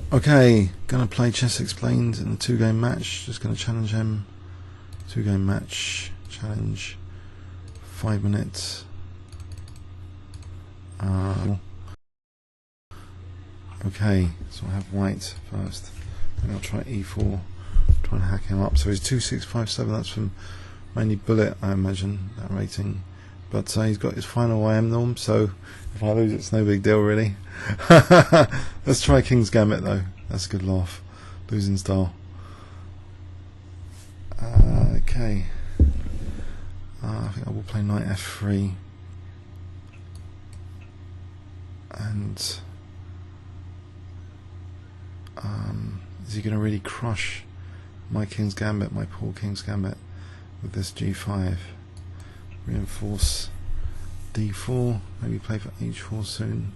Okay, gonna play Chessexplained in a 2-game match. Just gonna challenge him. 2-game match challenge. 5 minutes. Okay, so I have white first. Then I'll try e4, try and hack him up. So he's 2657. That's from mainly bullet, I imagine, that rating. But he's got his final IM norm, so if I lose, it's no big deal, really. Let's try King's Gambit, though. That's a good laugh. Losing style. Okay. I think I will play knight f3. And is he going to really crush my King's Gambit, my poor King's Gambit, with this g5? Reinforce d4, maybe play for h4 soon.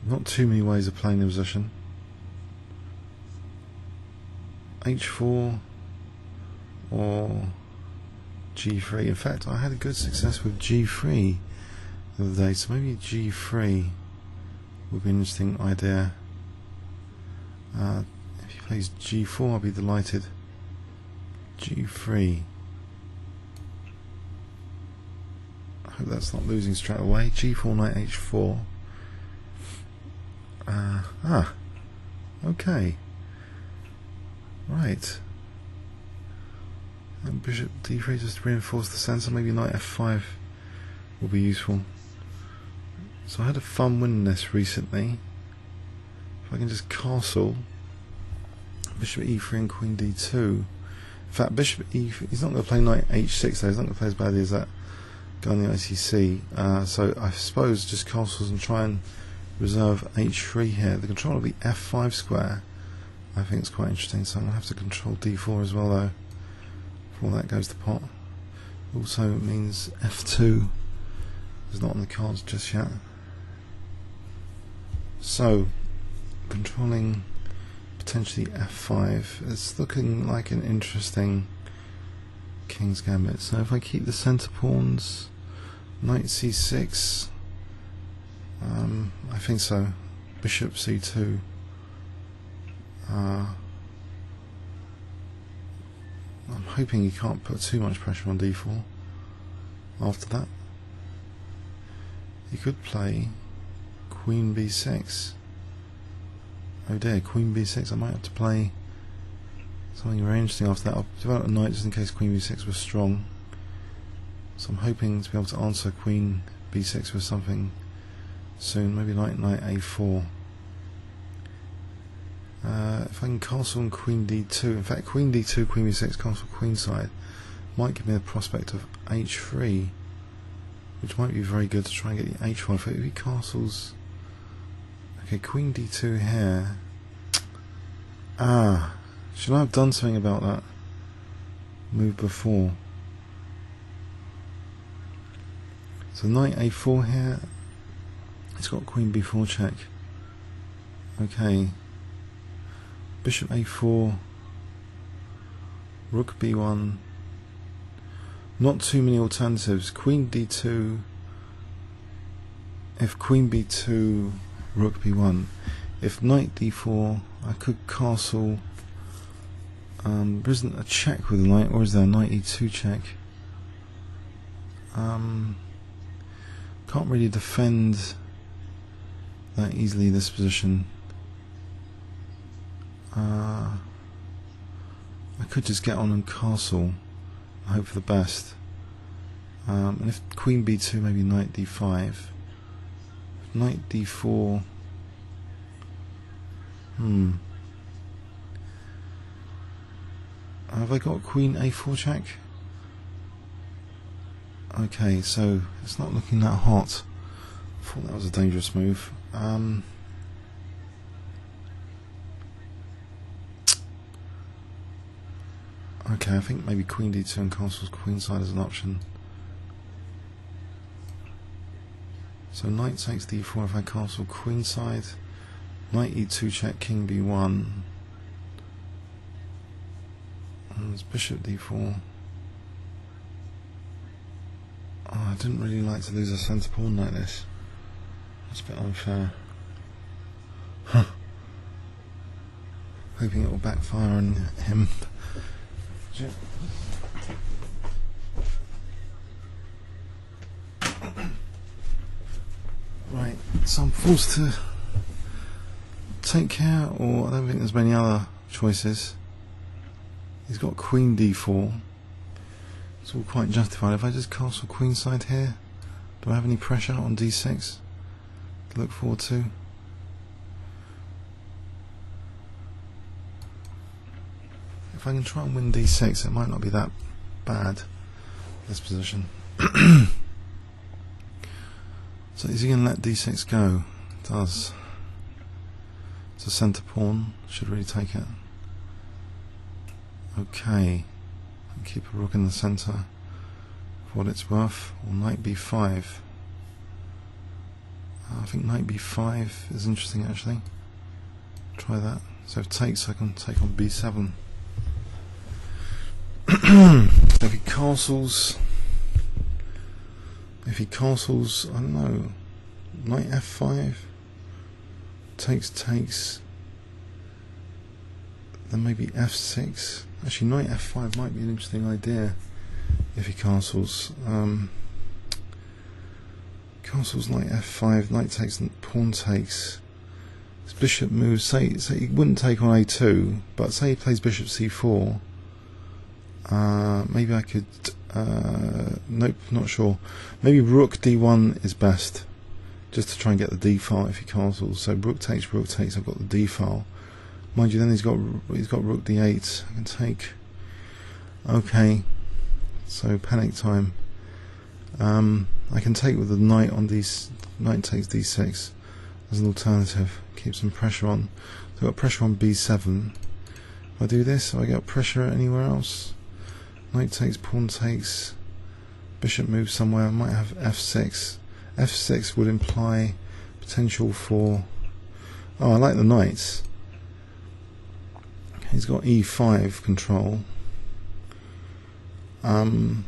Not too many ways of playing the position. h4 or g3. In fact, I had a good success with g3 the other day, so maybe g3 would be an interesting idea. If he plays g4, I'll be delighted. g3. I hope that's not losing straight away. g4, knight h4. Okay. Right. And bishop d3 just to reinforce the centre. Maybe knight f5 will be useful. So I had a fun winning this recently. If I can just castle bishop e3 and queen d2. In fact, bishop e3, he's not going to play knight h6 though. He's not going to play as badly as that guy on the ICC. So I suppose just castles and try and reserve h3 here. The control of the f5 square I think it's quite interesting, so I'm going to have to control d4 as well though before that goes to pot. Also means f2 is not on the cards just yet. So controlling potentially f5, it's looking like an interesting King's Gambit. So if I keep the centre pawns, knight c6, I think so, bishop c2, I'm hoping he can't put too much pressure on d4 after that. He could play queen b6. Oh dear, queen b6. I might have to play something very interesting after that. I'll develop a knight just in case queen b6 was strong. So I'm hoping to be able to answer queen b6 with something soon. Maybe knight a4. If I can castle on queen d2, in fact queen d2, queen b6, castle queenside might give me the prospect of h3, which might be very good to try and get the h1. If he castles, okay, queen d2 here. Should I have done something about that move before? So knight a4 here. It's got queen b4 check. Okay. Bishop a4, rook b1, not too many alternatives. Queen d2, if queen b2, rook b1. If knight d4, I could castle. There isn't a check with the knight, or is there a knight e2 check? Can't really defend that easily this position. I could just get on and castle and hope for the best. And if queen b2, maybe knight d5. Knight d4. Have I got queen a4 check? Okay, so it's not looking that hot. I thought that was a dangerous move. Okay, I think maybe queen d2 and castles queenside is an option. So knight takes d4 if I castle queenside. Knight e2 check, king b1. And there's bishop d4. I didn't really like to lose a centre pawn like this. That's a bit unfair. Hoping it will backfire on him. Right, so I'm forced to take care, or I don't think there's many other choices. He's got Queen D4. It's all quite justified. If I just castle queenside here, do I have any pressure on D6 to look forward to? If I can try and win D6, it might not be that bad, this position. So is he going to let D6 go? It does. It's a centre pawn, should really take it. Okay, keep a rook in the centre for what it's worth, or knight B5. I think knight B5 is interesting actually. Try that. So if it takes, I can take on B7. If he castles, I don't know, knight F5, takes, then maybe F6. Actually, knight F5 might be an interesting idea if he castles. Castles knight F5, knight takes, pawn takes. His bishop moves. Say he wouldn't take on A2, but say he plays bishop C4. Maybe I could. Nope, not sure. Maybe rook D1 is best, just to try and get the D file if he castles. So rook takes. I've got the D file. Mind you, then he's got rook D8. I can take. Okay, so panic time. I can take with the knight on these. Knight takes D6 as an alternative. Keep some pressure on. So I've got pressure on B7. If I do this, have I got pressure anywhere else? Knight takes, pawn takes, bishop moves somewhere. I might have F6. F6 would imply potential for. Oh, I like the knights. He's got E5 control. Almost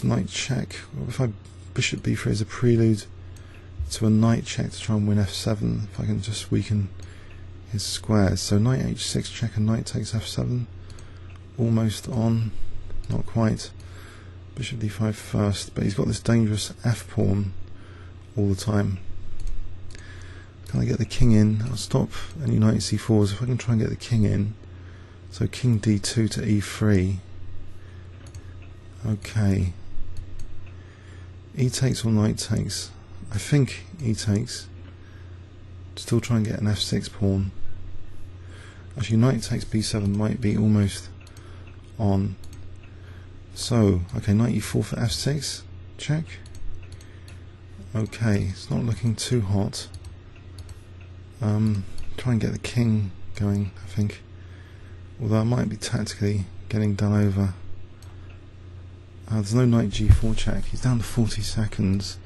knight check. If I bishop B3 is a prelude to a knight check to try and win F7. If I can just weaken his squares. So knight H6 check and knight takes F7. Almost on, not quite. Bishop D5 first, but he's got this dangerous F pawn all the time. Can I get the king in? I'll stop any knight C4s if I can try and get the king in. So king D2 to E3. Okay. E takes or knight takes? I think E takes. Still try and get an F6 pawn. Actually, knight takes B7 might be almost on. So, okay, knight E4 for F6. Check. Okay, it's not looking too hot. Try and get the king going, I think. Although I might be tactically getting done over. There's no knight G4 check. He's down to 40 seconds,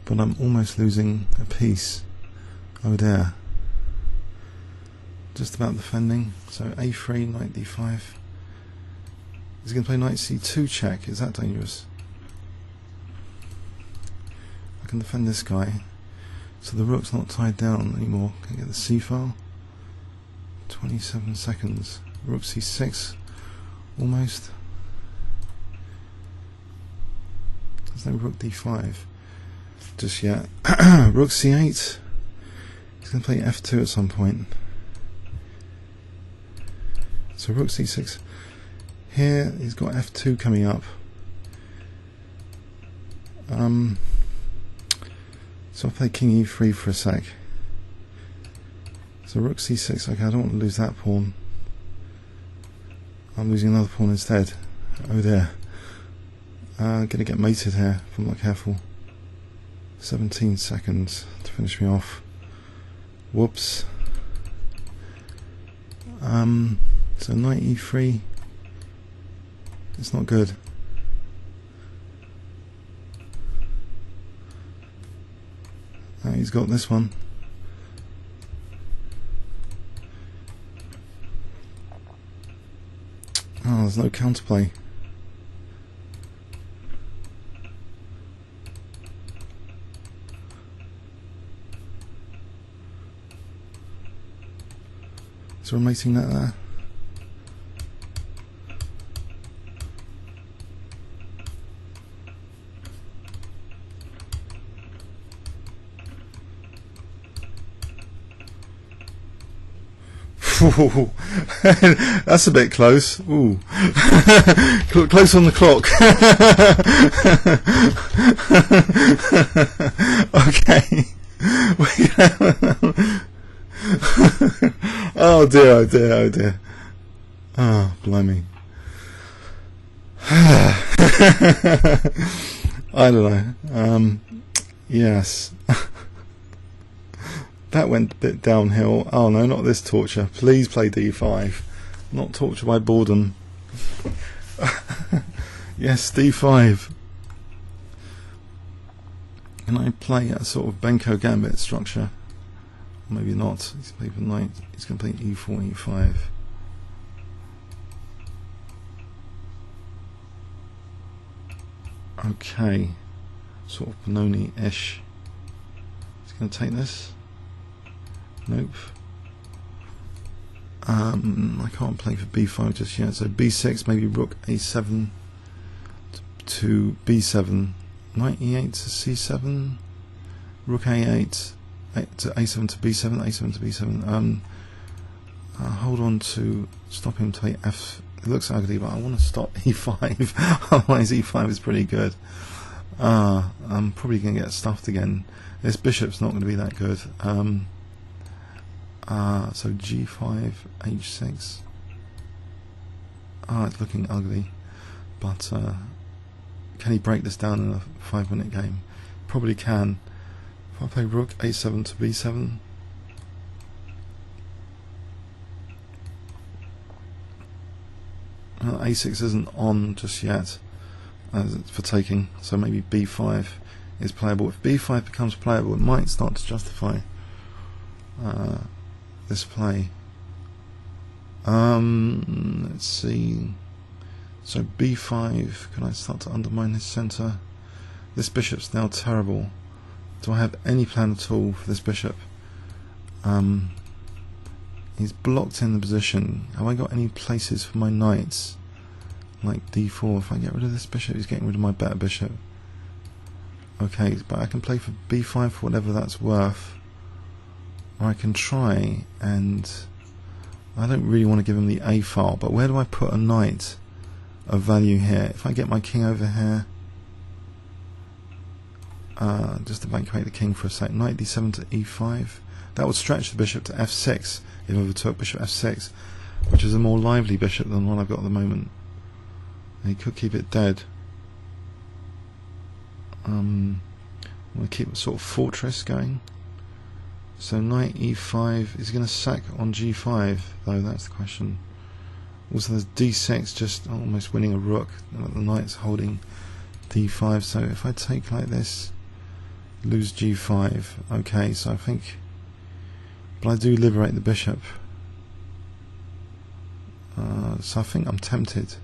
but I'm almost losing a piece. Oh dear. Just about defending. So A3, knight D5. Is he going to play knight C2 check? Is that dangerous? I can defend this guy. So the rook's not tied down anymore. Can I get the C file? 27 seconds. Rook C6. Almost. There's no rook D5 just yet. Rook C8. He's going to play F2 at some point. So rook C6. Here he's got F2 coming up. So I'll play king E3 for a sec. So rook C6. Okay, I don't want to lose that pawn. I'm losing another pawn instead. Oh dear. Gonna get mated here if I'm not careful. 17 seconds to finish me off. Whoops. So knight E3. It's not good. He's got this one. Oh, there's no counterplay. So we're mating that there. That's a bit close. Ooh. Close on the clock. Okay. Oh dear, oh dear, oh dear. Oh, blimey. I don't know. Yes. That went a bit downhill. Oh no, not this torture. Please play d5. Not torture by boredom. Yes, d5. Can I play a sort of Benko gambit structure? Maybe not. He's playing for knight. He's going to play e4, e5. Okay. Sort of Benoni-ish. He's going to take this. Nope. I can't play for b5 just yet, so b6, maybe rook a7 to b7, knight e8 to c7, rook a8 to a7 to b7, a7 to b7. Hold on to stop him play f. It looks ugly, but I want to stop e5. Otherwise e5 is pretty good. I'm probably going to get stuffed again. This bishop's not going to be that good. So g5, h6. It's looking ugly, but can he break this down in a 5-minute game? Probably can. If I play rook a7 to b7, a6 isn't on just yet for taking, so maybe b5 is playable. If b5 becomes playable, it might start to justify this play. Let's see. So b5, can I start to undermine his centre? This bishop's now terrible. Do I have any plan at all for this bishop? He's blocked in the position. Have I got any places for my knights? Like d4. If I get rid of this bishop, he's getting rid of my better bishop. Okay, but I can play for b5 for whatever that's worth. Or I can try, and I don't really want to give him the A file, but where do I put a knight of value here? If I get my king over here, just to evacuate the king for a sec, knight d7 to e5, that would stretch the bishop to f6 if I overtook bishop f6, which is a more lively bishop than the one I've got at the moment. And he could keep it dead. I'm going to keep a sort of fortress going. So knight e5 is going to sack on g5, though. That's the question. Also, there's d6, just almost winning a rook. The knight's holding d5. So if I take like this, lose g5. Okay, so I think, but I do liberate the bishop. So I think I'm tempted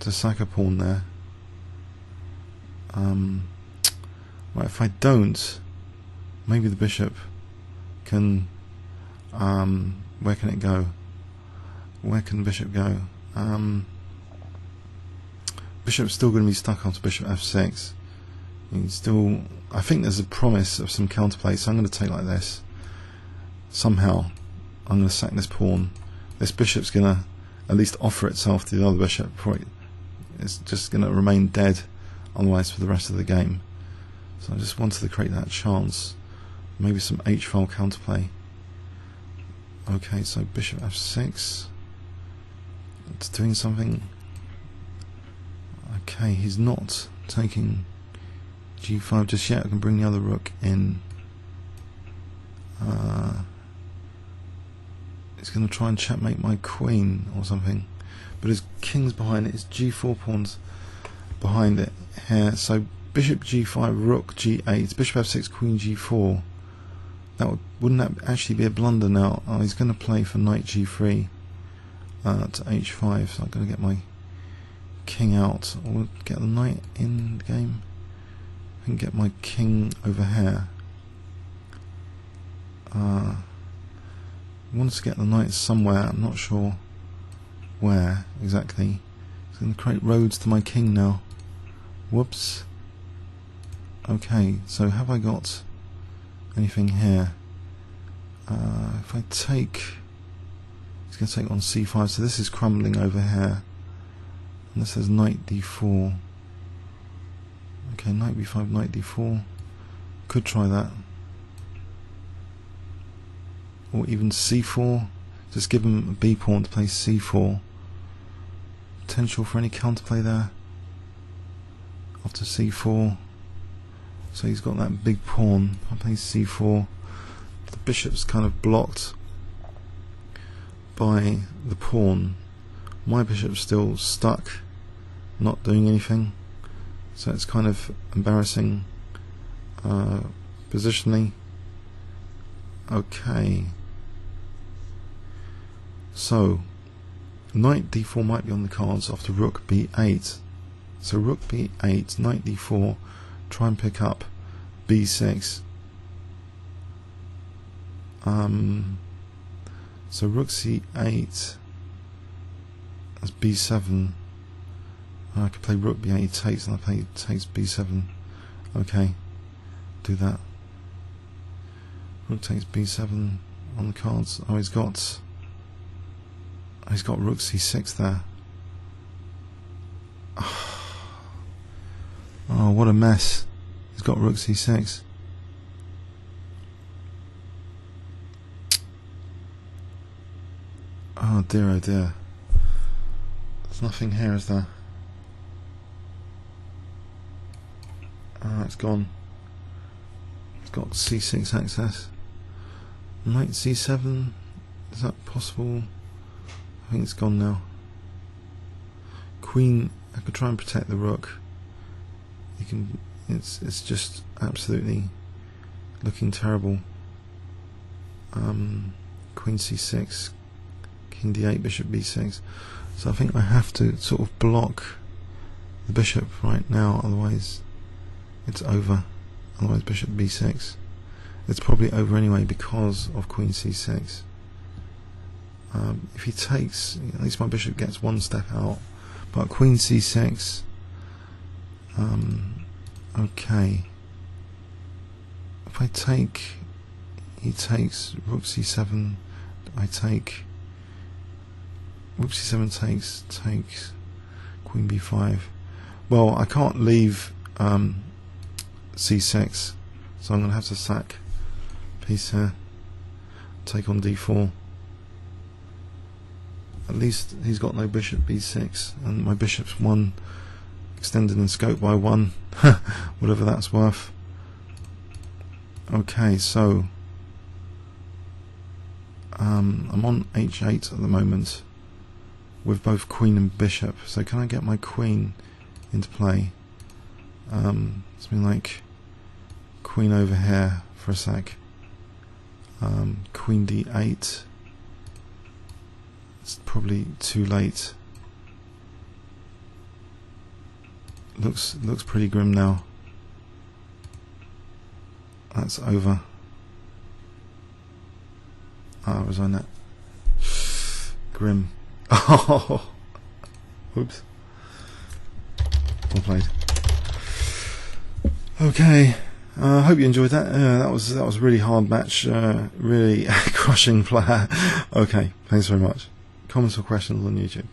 to sack a pawn there. Right, if I don't, maybe the bishop can, where can it go? Where can the bishop go? Bishop's still going to be stuck onto bishop f6. He's still, I think there's a promise of some counterplay, so I'm going to take like this. Somehow, I'm going to sack this pawn. This bishop's going to at least offer itself to the other bishop before it's just going to remain dead otherwise for the rest of the game. So I just wanted to create that chance. Maybe some h-file counterplay. Okay, so bishop f6. It's doing something. Okay, he's not taking g5 just yet. I can bring the other rook in. He's going to try and checkmate my queen or something. But his king's behind it. His g4 pawn's behind it here. So bishop g5, rook g8, bishop f6, queen g4. Wouldn't that actually be a blunder now? Oh, he's going to play for knight g3 to h5, so I'm going to get my king out, or get the knight in the game. I can get my king over here. He wants to get the knight somewhere, I'm not sure where exactly. He's going to create roads to my king now. Whoops. Okay, so have I got anything here? If I take... He's going to take on c5, so this is crumbling over here. And this says knight d4. Okay, knight b5, knight d4. Could try that. Or even c4. Just give him a b pawn to play c4. Potential for any counterplay there. After c4. So he's got that big pawn. I play c4. The bishop's kind of blocked by the pawn. My bishop's still stuck, not doing anything. So it's kind of embarrassing positionally. Okay. So knight d4 might be on the cards after rook b8. So rook b8, knight d4, try and pick up b6. So rook c8, that's b7. I could play rook b8 takes, and I play takes b7. Okay, do that. Rook takes b7 on the cards. Oh, he's got rook c6 there. Oh, what a mess. He's got rook c6. Oh dear, oh dear. There's nothing here, is there? Ah, it's gone. It's got c6 access. Knight c7. Is that possible? I think it's gone now. Queen. I could try and protect the rook. You can. It's just absolutely looking terrible. Queen c6. King d8, bishop b6. So I think I have to sort of block the bishop right now, otherwise it's over. Otherwise bishop b6. It's probably over anyway because of queen c6. If he takes, at least my bishop gets one step out. But queen c6. Okay. If I take, he takes rook c7. I take. Rook c7 takes queen b5. Well, I can't leave c6, so I'm going to have to sack piece here, take on d4. At least he's got no bishop b6, and my bishop's one extended in scope by one, whatever that's worth. Okay, so I'm on h8 at the moment with both queen and bishop. So can I get my queen into play? Something like queen over here for a sec. Queen d8. It's probably too late. Looks pretty grim now. That's over. Resign that. Grim. Oh, oops. Well played. Okay. I hope you enjoyed that. That was a really hard match. Really crushing player. Okay. Thanks very much. Comments or questions on YouTube.